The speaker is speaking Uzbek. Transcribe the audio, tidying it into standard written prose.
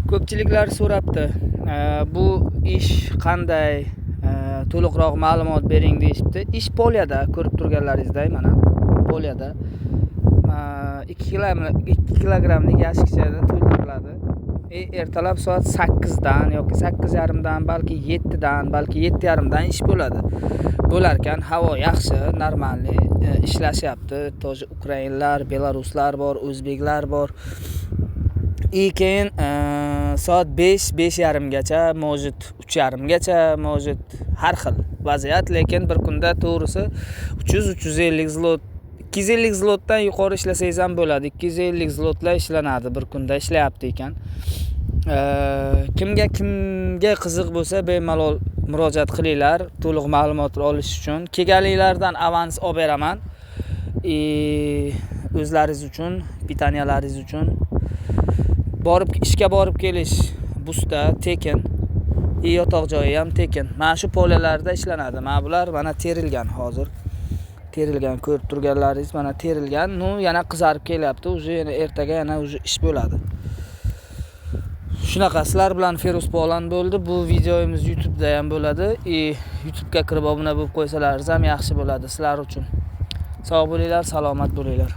Ko'pchiliklar so'rabdi, bu ish qanday, to'liqroq ma'lumot bering deyishibdi. Ish poliyada, ko'rib turganlaringizdek, mana poliyada 2 kilogramlik yashikchada to'ldiriladi. Ertalab soat 8 dan yoki 8:30 dan, balki 7 dan, balki 7:30 dan ish bo'ladi. Bo'larkan, havo yaxshi, normalniy ishlashyapti. Ukrainlar, belaruslar bor, o'zbeklar bor. Keyin soat 5:30 gacha, может 3:30 gacha, может har xil vaziyat, lekin bir kunda to'g'risi 300-350 zlot, 250 zlotdan yuqori ishlasangiz ham bo'ladi. 250 zlotlar ishlanadi, bir kunda ishlayapti ekan. Kimga qiziq bo'lsa, bemalol murojaat qilinglar, to'liq ma'lumot olish uchun. Kelganinglardan avans olib beraman. O'zlaringiz uchun, pitaniyalaringiz uchun. Ishga borib kelish busta tekin, yotoq joyi ham tekin. Mana shu poliyalarda ishlanadi. Mana bular mana terilgan hozir. Terilgan, ko'rib turganlaringiz mana terilgan. Yana qizarib kelyapti. Уже yana ertaga yana ish bo'ladi. Shunaqa, sizlar bilan Feruz Polan bo'ldi. Bu videomiz YouTube'da ham bo'ladi. YouTube'ga kirib obuna bo'lib qo'ysalaringiz ham yaxshi bo'ladi sizlar uchun. Sog' bo'linglar, salomat bo'linglar.